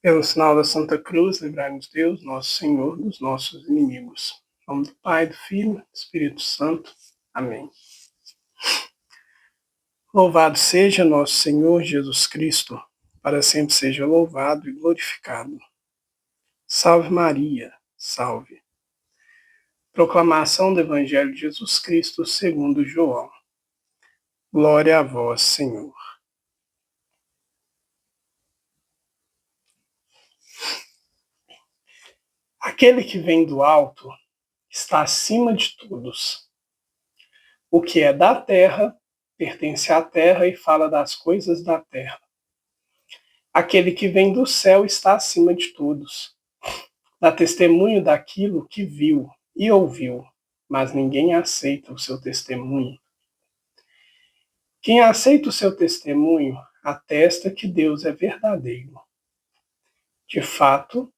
Pelo sinal da Santa Cruz, livrai-nos Deus, nosso Senhor, dos nossos inimigos. Em nome do Pai, do Filho, do Espírito Santo. Amém. Louvado seja nosso Senhor Jesus Cristo, para sempre seja louvado e glorificado. Salve Maria, salve. Proclamação do Evangelho de Jesus Cristo segundo João. Glória a vós, Senhor. Aquele que vem do alto está acima de todos. O que é da terra pertence à terra e fala das coisas da terra. Aquele que vem do céu está acima de todos. Dá testemunho daquilo que viu e ouviu, mas ninguém aceita o seu testemunho. Quem aceita o seu testemunho atesta que Deus é verdadeiro. De fato,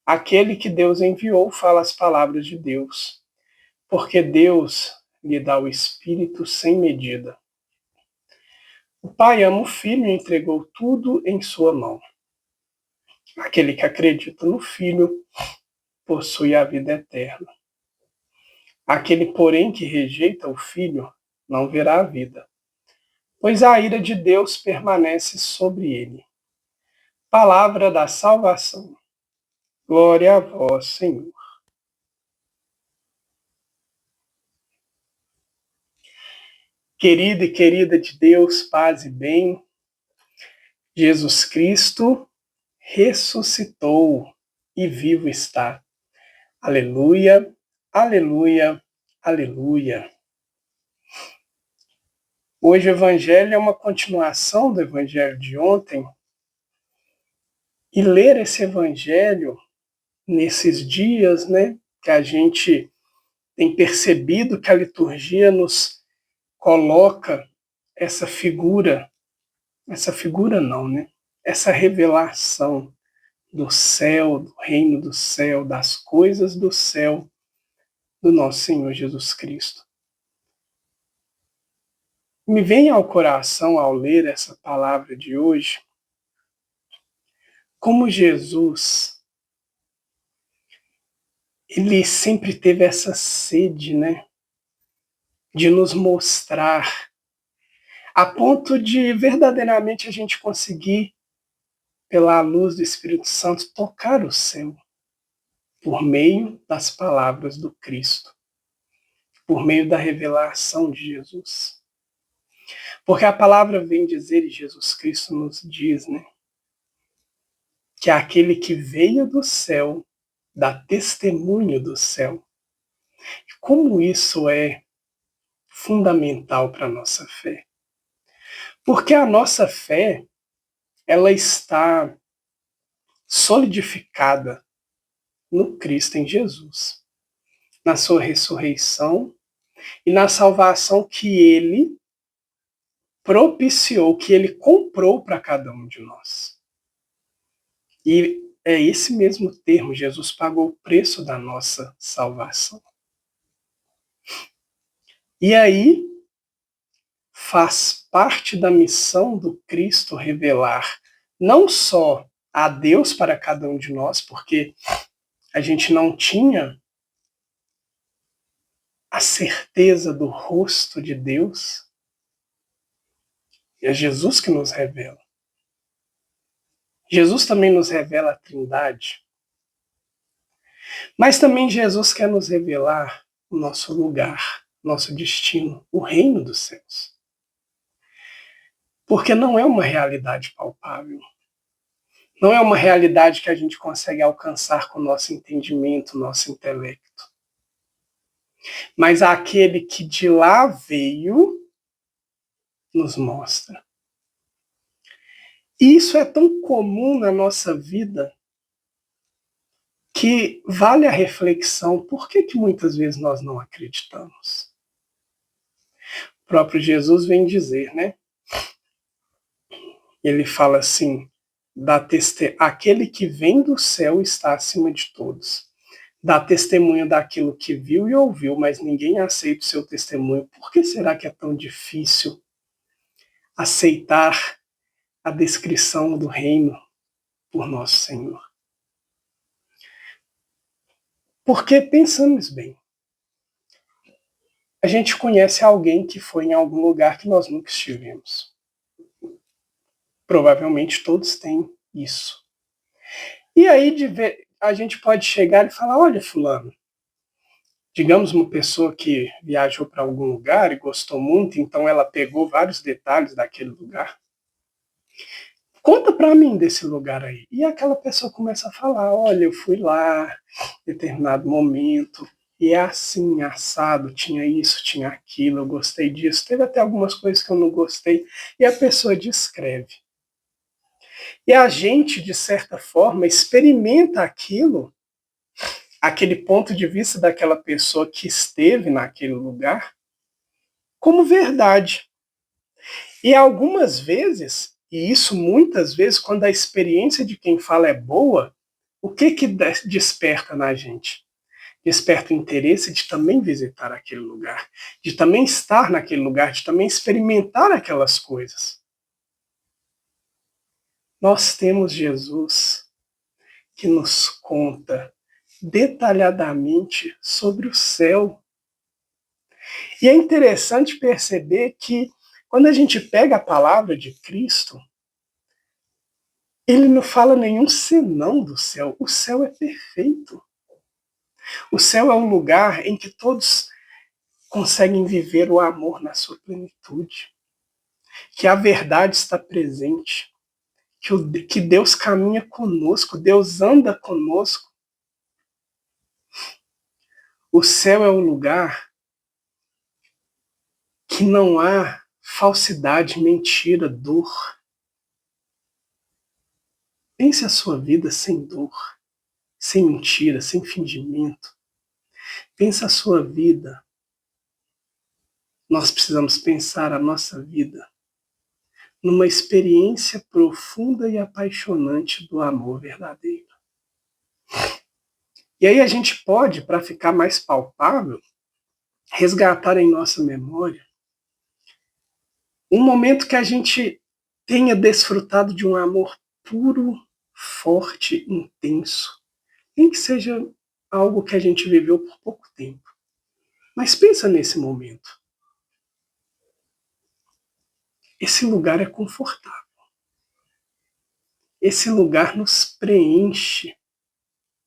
aquele que Deus enviou fala as palavras de Deus, porque Deus lhe dá o Espírito sem medida. O Pai ama o Filho e entregou tudo em sua mão. Aquele que acredita no Filho possui a vida eterna. Aquele, porém, que rejeita o Filho não verá a vida, pois a ira de Deus permanece sobre ele. Palavra da salvação. Glória a vós, Senhor. Querida e querida de Deus, paz e bem, Jesus Cristo ressuscitou e vivo está. Aleluia, aleluia, aleluia. Hoje o Evangelho é uma continuação do Evangelho de ontem, e ler esse Evangelho nesses dias, que a gente tem percebido que a liturgia nos coloca essa revelação do céu, do reino do céu, das coisas do céu do nosso Senhor Jesus Cristo. Me vem ao coração, ao ler essa palavra de hoje, como Jesus, ele sempre teve essa sede, de nos mostrar, a ponto de verdadeiramente a gente conseguir, pela luz do Espírito Santo, tocar o céu, por meio das palavras do Cristo, por meio da revelação de Jesus. Porque a palavra vem dizer, e Jesus Cristo nos diz, que aquele que veio do céu dá testemunho do céu. E como isso é fundamental para a nossa fé? Porque a nossa fé, ela está solidificada no Cristo em Jesus, na sua ressurreição e na salvação que ele propiciou, que ele comprou para cada um de nós. E é esse mesmo termo, Jesus pagou o preço da nossa salvação. E aí faz parte da missão do Cristo revelar não só a Deus para cada um de nós, porque a gente não tinha a certeza do rosto de Deus, e é Jesus que nos revela. Jesus também nos revela a Trindade, mas também Jesus quer nos revelar o nosso lugar, nosso destino, o reino dos céus. Porque não é uma realidade palpável, não é uma realidade que a gente consegue alcançar com o nosso entendimento, nosso intelecto. Mas aquele que de lá veio nos mostra. E isso é tão comum na nossa vida que vale a reflexão. Por que muitas vezes nós não acreditamos? O próprio Jesus vem dizer, Ele fala assim, aquele que vem do céu está acima de todos. Dá testemunho daquilo que viu e ouviu, mas ninguém aceita o seu testemunho. Por que será que é tão difícil aceitar a descrição do reino por nosso Senhor. Porque, pensamos bem, a gente conhece alguém que foi em algum lugar que nós nunca estivemos. Provavelmente todos têm isso. E aí a gente pode chegar e falar, olha, fulano, digamos uma pessoa que viajou para algum lugar e gostou muito, então ela pegou vários detalhes daquele lugar. Conta para mim desse lugar aí. E aquela pessoa começa a falar, olha, eu fui lá em determinado momento, e é assim, assado, tinha isso, tinha aquilo, eu gostei disso, teve até algumas coisas que eu não gostei, e a pessoa descreve. E a gente, de certa forma, experimenta aquilo, aquele ponto de vista daquela pessoa que esteve naquele lugar, como verdade. E algumas vezes, e isso muitas vezes, quando a experiência de quem fala é boa, o que desperta na gente? Desperta o interesse de também visitar aquele lugar, de também estar naquele lugar, de também experimentar aquelas coisas. Nós temos Jesus que nos conta detalhadamente sobre o céu. E é interessante perceber que quando a gente pega a palavra de Cristo, ele não fala nenhum senão do céu. O céu é perfeito. O céu é um lugar em que todos conseguem viver o amor na sua plenitude, que a verdade está presente, que Deus caminha conosco, Deus anda conosco. O céu é um lugar que não há falsidade, mentira, dor. Pense a sua vida sem dor, sem mentira, sem fingimento. Pense a sua vida. Nós precisamos pensar a nossa vida numa experiência profunda e apaixonante do amor verdadeiro. E aí a gente pode, para ficar mais palpável, resgatar em nossa memória um momento que a gente tenha desfrutado de um amor puro, forte, intenso, nem que seja algo que a gente viveu por pouco tempo. Mas pensa nesse momento. Esse lugar é confortável. Esse lugar nos preenche.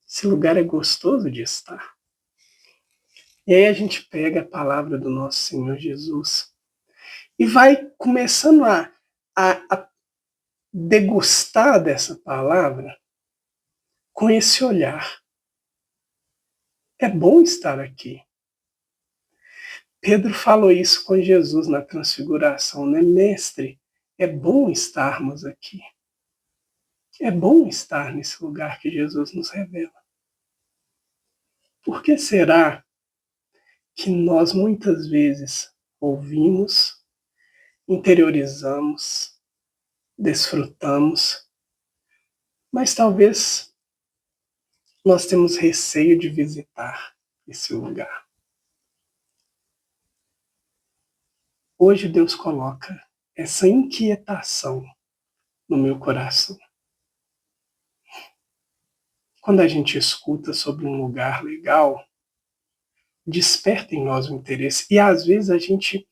Esse lugar é gostoso de estar. E aí a gente pega a palavra do nosso Senhor Jesus e vai começando a degustar dessa palavra com esse olhar. É bom estar aqui. Pedro falou isso com Jesus na transfiguração, né? Mestre, é bom estarmos aqui. É bom estar nesse lugar que Jesus nos revela. Por que será que nós muitas vezes ouvimos, interiorizamos, desfrutamos, mas talvez nós temos receio de visitar esse lugar? Hoje Deus coloca essa inquietação no meu coração. Quando a gente escuta sobre um lugar legal, desperta em nós o interesse. E às vezes a gente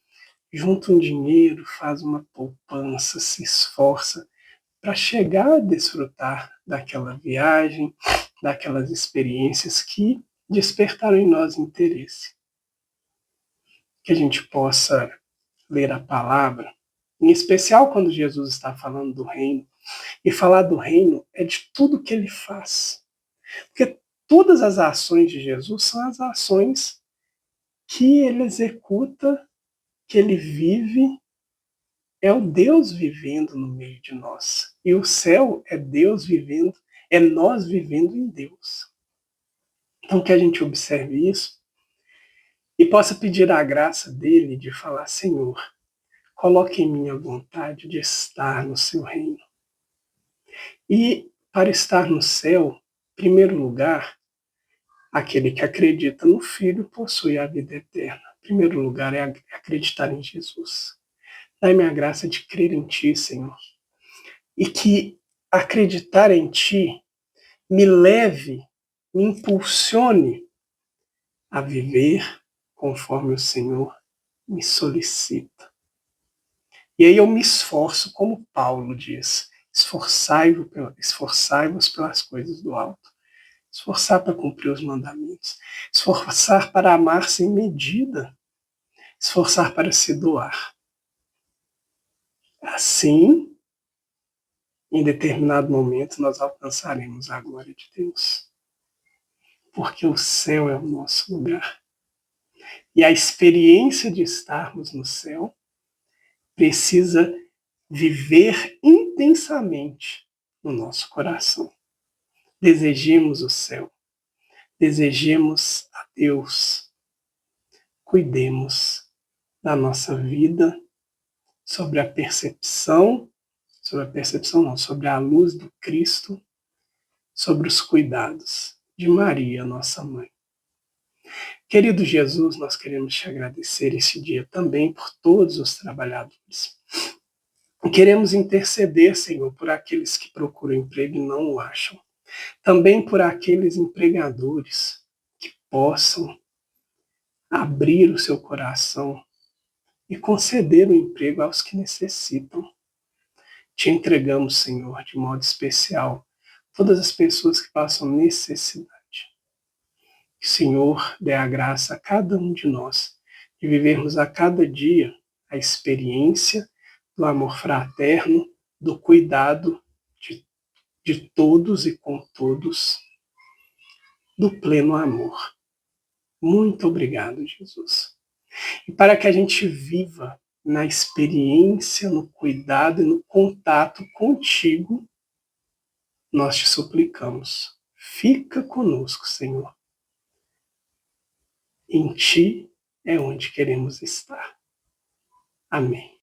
junta um dinheiro, faz uma poupança, se esforça para chegar a desfrutar daquela viagem, daquelas experiências que despertaram em nós interesse. Que a gente possa ler a palavra, em especial quando Jesus está falando do reino. E falar do reino é de tudo que ele faz. Porque todas as ações de Jesus são as ações que ele executa, que ele vive, é o Deus vivendo no meio de nós. E o céu é Deus vivendo, é nós vivendo em Deus. Então que a gente observe isso e possa pedir a graça dele de falar, Senhor, coloque em mim a vontade de estar no seu reino. E para estar no céu, em primeiro lugar, aquele que acredita no Filho possui a vida eterna. Em primeiro lugar é acreditar em Jesus. Dai-me a graça de crer em Ti, Senhor. E que acreditar em Ti me leve, me impulsione a viver conforme o Senhor me solicita. E aí eu me esforço, como Paulo diz, esforçai-vos pelas coisas do alto, esforçar para cumprir os mandamentos, esforçar para amar sem medida, esforçar para se doar. Assim, em determinado momento, nós alcançaremos a glória de Deus, porque o céu é o nosso lugar. E a experiência de estarmos no céu precisa viver intensamente no nosso coração. Desejemos o céu, desejemos a Deus, cuidemos da nossa vida sobre a percepção não, sobre a luz do Cristo, sobre os cuidados de Maria, nossa mãe. Querido Jesus, nós queremos te agradecer esse dia também por todos os trabalhadores. Queremos interceder, Senhor, por aqueles que procuram emprego e não o acham. Também por aqueles empregadores que possam abrir o seu coração e conceder o emprego aos que necessitam. Te entregamos, Senhor, de modo especial, todas as pessoas que passam necessidade. Que o Senhor dê a graça a cada um de nós de vivermos a cada dia a experiência do amor fraterno, do cuidado de todos e com todos, do pleno amor. Muito obrigado, Jesus. E para que a gente viva na experiência, no cuidado e no contato contigo, nós te suplicamos. Fica conosco, Senhor. Em ti é onde queremos estar. Amém.